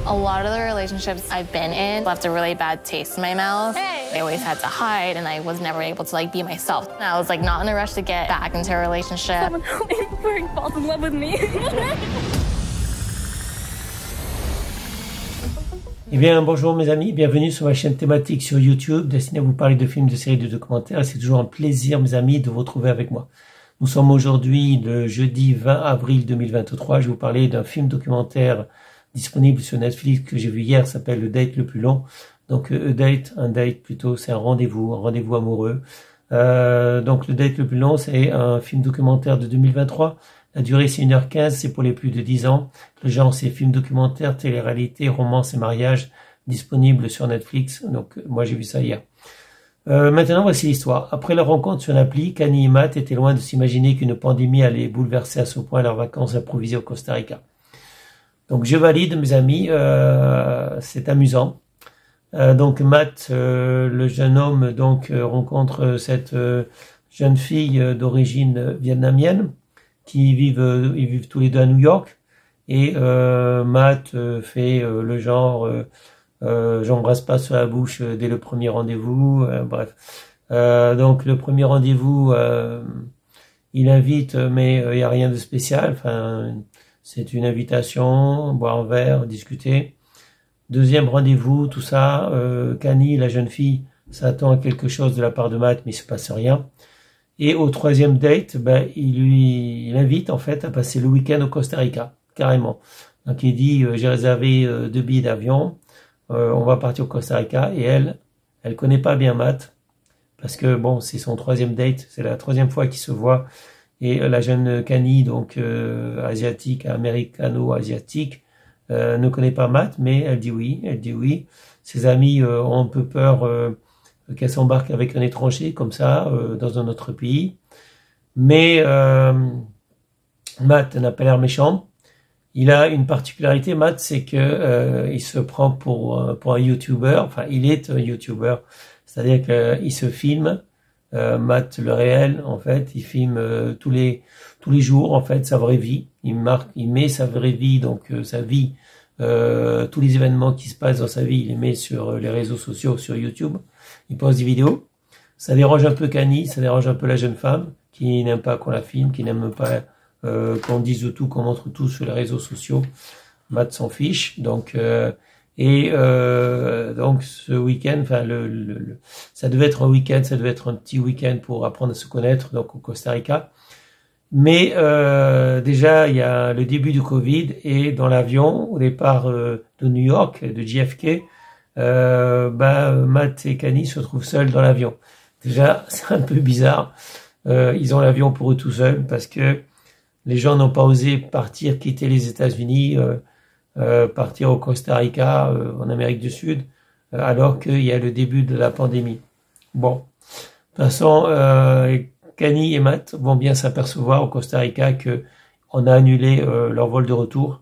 A lot of the relationships I've been in left a really bad taste in my mouth. Hey. I always had to hide and I was never able to be myself. And I was not in a rush to get back into a relationship. Someone falls in love with me. Eh bien, bonjour mes amis, bienvenue sur ma chaîne thématique sur YouTube, destinée à vous parler de films, de séries, de documentaires. Et c'est toujours un plaisir, mes amis, de vous retrouver avec moi. Nous sommes aujourd'hui le jeudi 20 avril 2023. Je vais vous parler d'un film documentaire disponible sur Netflix que j'ai vu hier, s'appelle Le Date le plus long. Donc, un date plutôt, c'est un rendez-vous amoureux. Donc, Le Date le plus long, c'est un film documentaire de 2023. La durée, c'est 1h15, c'est pour les plus de 10 ans. Le genre, c'est film documentaire, télé-réalité, romance et mariage, disponible sur Netflix. Donc, moi, j'ai vu ça hier. Maintenant, voici l'histoire. Après leur rencontre sur l'appli, Kanye et Matt étaient loin de s'imaginer qu'une pandémie allait bouleverser à ce point leurs vacances improvisées au Costa Rica. Donc, je valide, mes amis, c'est amusant. Donc, Matt, le jeune homme, rencontre cette jeune fille d'origine vietnamienne qui ils vivent tous les deux à New York. Et Matt fait le genre, j'embrasse pas sur la bouche dès le premier rendez-vous. Bref, donc le premier rendez-vous, il invite, mais il y a rien de spécial. Enfin, c'est une invitation, boire un verre, discuter. Deuxième rendez-vous, tout ça. Kanye, la jeune fille, s'attend à quelque chose de la part de Matt, mais il se passe rien. Et au troisième date, il invite en fait à passer le week-end au Costa Rica, carrément. Donc il dit, j'ai réservé 2 billets d'avion, on va partir au Costa Rica. Et elle connaît pas bien Matt, parce que bon, c'est son troisième date, c'est la troisième fois qu'ils se voient. Et la jeune Kanye, donc asiatique, américano-asiatique, ne connaît pas Matt, mais elle dit oui. Ses amis ont un peu peur qu'elle s'embarque avec un étranger comme ça dans un autre pays. Mais Matt n'a pas l'air méchant. Il a une particularité, Matt, c'est que il se prend pour un YouTuber. Enfin, il est un YouTuber, c'est-à-dire qu'il se filme. Matt, le réel, en fait, il filme tous les jours, en fait, sa vraie vie. Il met sa vraie vie, donc sa vie, tous les événements qui se passent dans sa vie, il les met sur les réseaux sociaux, sur YouTube. Il poste des vidéos. Ça dérange un peu Kanye, ça dérange un peu la jeune femme qui n'aime pas qu'on la filme, qui n'aime pas qu'on dise tout, qu'on montre tout sur les réseaux sociaux. Matt s'en fiche. Donc donc ce week-end, enfin ça devait être un week-end, ça devait être un petit week-end pour apprendre à se connaître, donc au Costa Rica. Mais déjà il y a le début du Covid et dans l'avion au départ de New York, de JFK, Matt et Kanye se retrouvent seuls dans l'avion. Déjà c'est un peu bizarre. Ils ont l'avion pour eux tout seuls parce que les gens n'ont pas osé partir, quitter les États-Unis, partir au Costa Rica, en Amérique du Sud, alors qu'il y a le début de la pandémie. Bon, de toute façon, Kanye et Matt vont bien s'apercevoir au Costa Rica que on a annulé leur vol de retour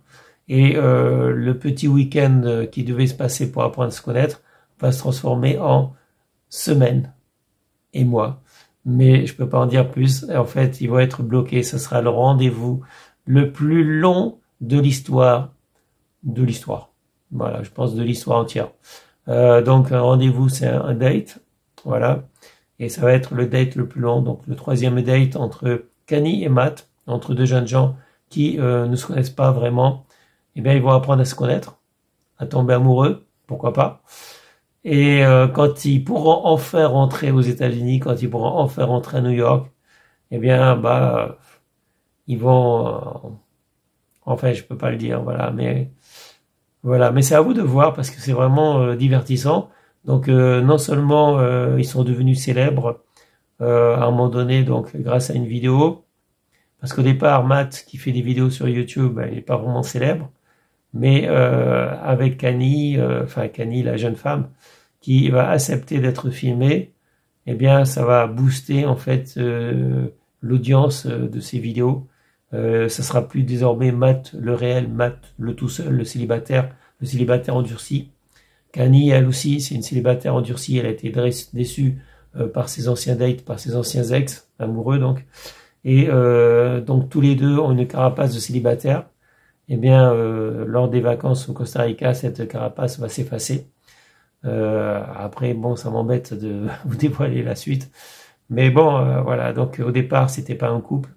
et le petit week-end qui devait se passer pour apprendre à se connaître va se transformer en semaines et mois. Mais je peux pas en dire plus. En fait, ils vont être bloqués. Ce sera le rendez-vous le plus long de l'histoire. Voilà, je pense de l'histoire entière. Donc un rendez-vous, c'est un date. Voilà. Et ça va être le date le plus long. Donc le troisième date entre Kanye et Matt, entre deux jeunes gens qui ne se connaissent pas vraiment. Eh bien, ils vont apprendre à se connaître, à tomber amoureux, pourquoi pas. Et quand ils pourront enfin rentrer aux États-Unis, quand ils pourront enfin rentrer à New York, eh bien, ils vont, enfin, je peux pas le dire, voilà, mais c'est à vous de voir parce que c'est vraiment divertissant. Donc, non seulement ils sont devenus célèbres à un moment donné, donc grâce à une vidéo, parce qu'au départ, Matt qui fait des vidéos sur YouTube, il n'est pas vraiment célèbre. Mais avec Kanye, Kanye, la jeune femme, qui va accepter d'être filmée, eh bien, ça va booster en fait l'audience de ces vidéos. Ça sera plus désormais Matt le réel, Matt le tout seul, le célibataire endurci. Kanye, elle aussi, c'est une célibataire endurcie. Elle a été déçue par ses anciens dates, par ses anciens ex amoureux donc. Et donc tous les deux ont une carapace de célibataire. eh bien, lors des vacances au Costa Rica, cette carapace va s'effacer. Après, bon, ça m'embête de vous dévoiler la suite. Mais bon, voilà, donc au départ, c'était pas un couple.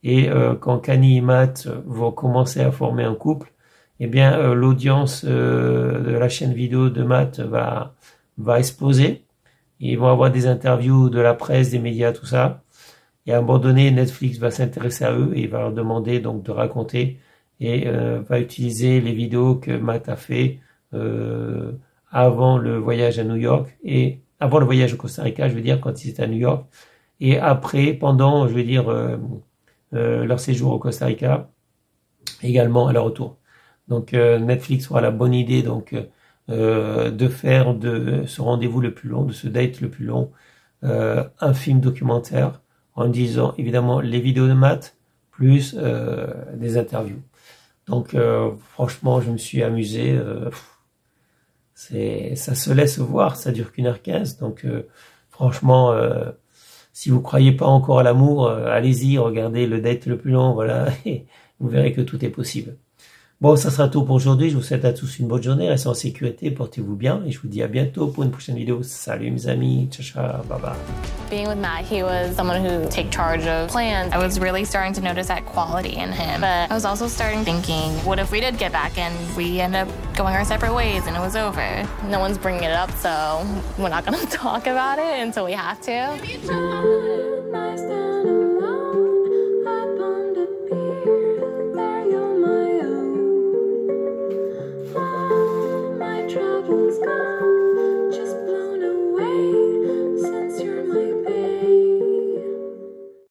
Et quand Kanye et Matt vont commencer à former un couple, eh bien, l'audience de la chaîne vidéo de Matt va exploser. Ils vont avoir des interviews de la presse, des médias, tout ça. Et à un moment donné, Netflix va s'intéresser à eux et il va leur demander donc de raconter et va utiliser les vidéos que Matt a fait avant le voyage à New York et avant le voyage au Costa Rica, je veux dire, quand ils étaient à New York, et après, pendant, je veux dire, leur séjour au Costa Rica, également à leur retour. Donc Netflix aura la bonne idée donc de faire de ce rendez-vous le plus long, de ce date le plus long, un film documentaire en disant évidemment les vidéos de Matt plus des interviews. Donc franchement, je me suis amusé. Ça se laisse voir, ça dure qu'1h15. Donc franchement, si vous croyez pas encore à l'amour, allez-y, regardez le date le plus long, voilà, et vous verrez que tout est possible. Bon, ça sera tout pour aujourd'hui. Je vous souhaite à tous une bonne journée. Restez en sécurité, portez-vous bien. Et je vous dis à bientôt pour une prochaine vidéo. Salut mes amis. Ciao, ciao. Bye bye. Being with Matt, he was someone who take charge of plans. I was really starting to notice that quality in him. But I was also starting thinking, what if we did get back and we end up going our separate ways and it was over? No one's bringing it up, so we're not going to talk about it until we have to.